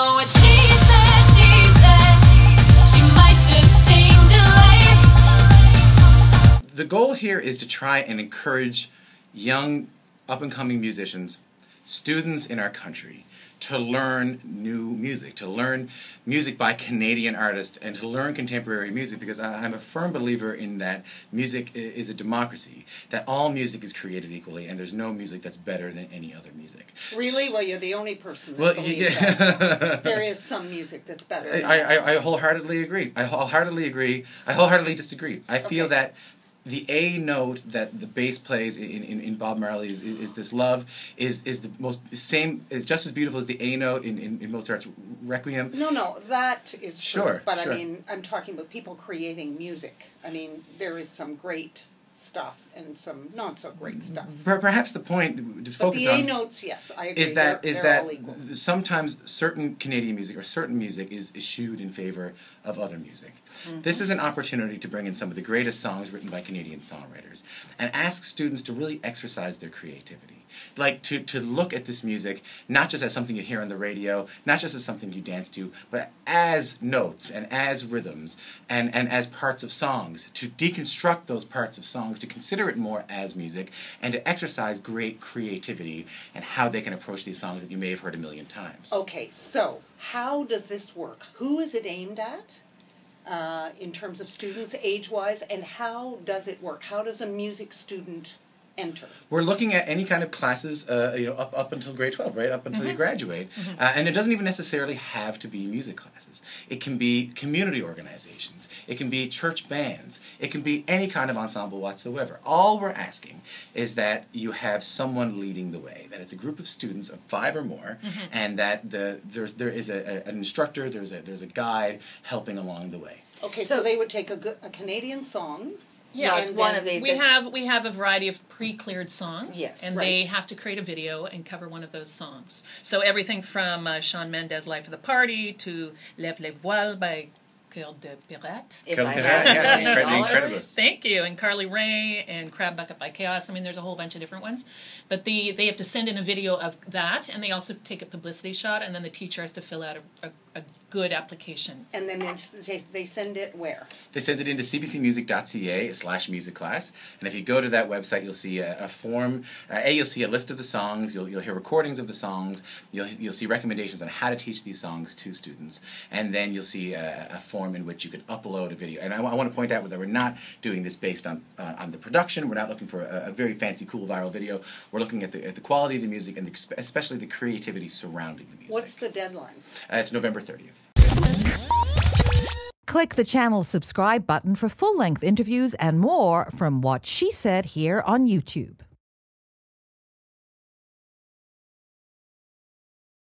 know what she said, she might just change your life. The goal here is to try and encourage young, up-and-coming musicians, students in our country, to learn new music, to learn music by Canadian artists, and to learn contemporary music, because I'm a firm believer in that music is a democracy, that all music is created equally, and there's no music that's better than any other music. Really? Well, you're the only person that believes that. There is some music that's better. I wholeheartedly agree. I wholeheartedly agree. I wholeheartedly disagree. I feel that the A note that the bass plays in Bob Marley's is this love is the most same, is just as beautiful as the A note in Mozart's Requiem. No, that is true. Sure, but sure. I mean, I'm talking about people creating music. I mean, there is some great stuff and some not so great stuff. Perhaps the point to focus on... But the on A notes, yes, I agree. is that they're all equal. sometimes certain Canadian music or certain music is eschewed in favor of other music. This is an opportunity to bring in some of the greatest songs written by Canadian songwriters and ask students to really exercise their creativity. Like to look at this music not just as something you hear on the radio, not just as something you dance to, but as notes and as rhythms and as parts of songs, to deconstruct those parts of songs, to consider it more as music, and to exercise great creativity and how they can approach these songs that you may have heard a million times. Okay, so how does this work? Who is it aimed at in terms of students, age-wise, and how does it work? How does a music student enter? We're looking at any kind of classes, up until grade 12, right? Up until you graduate. And it doesn't even necessarily have to be music classes. It can be community organizations. It can be church bands. It can be any kind of ensemble whatsoever. All we're asking is that you have someone leading the way, that it's a group of students of 5 or more, and that there is an instructor, there's a guide helping along the way. Okay, so they would take a Canadian song. Yeah, it's one of these. We have a variety of pre-cleared songs, and they have to create a video and cover one of those songs. So everything from Shawn Mendes' "Life of the Party" to "Lève les voiles" by Cœur de Pirate. Incredible. Thank you. And Carly Rae and Crab Bucket by Chaos. I mean, there's a whole bunch of different ones. But they have to send in a video of that, and they also take a publicity shot, and then the teacher has to fill out a good application. And then they send it where? They send it into cbcmusic.ca/music class, and if you go to that website, you'll see a form. You'll see a list of the songs. You'll hear recordings of the songs. You'll see recommendations on how to teach these songs to students, and then you'll see a form in which you can upload a video. And I want to point out that we're not doing this based on the production. We're not looking for a very fancy, cool, viral video. We're looking at the quality of the music and especially the creativity surrounding the music. What's the deadline? It's November 30th. Click the channel subscribe button for full-length interviews and more from What She Said here on YouTube.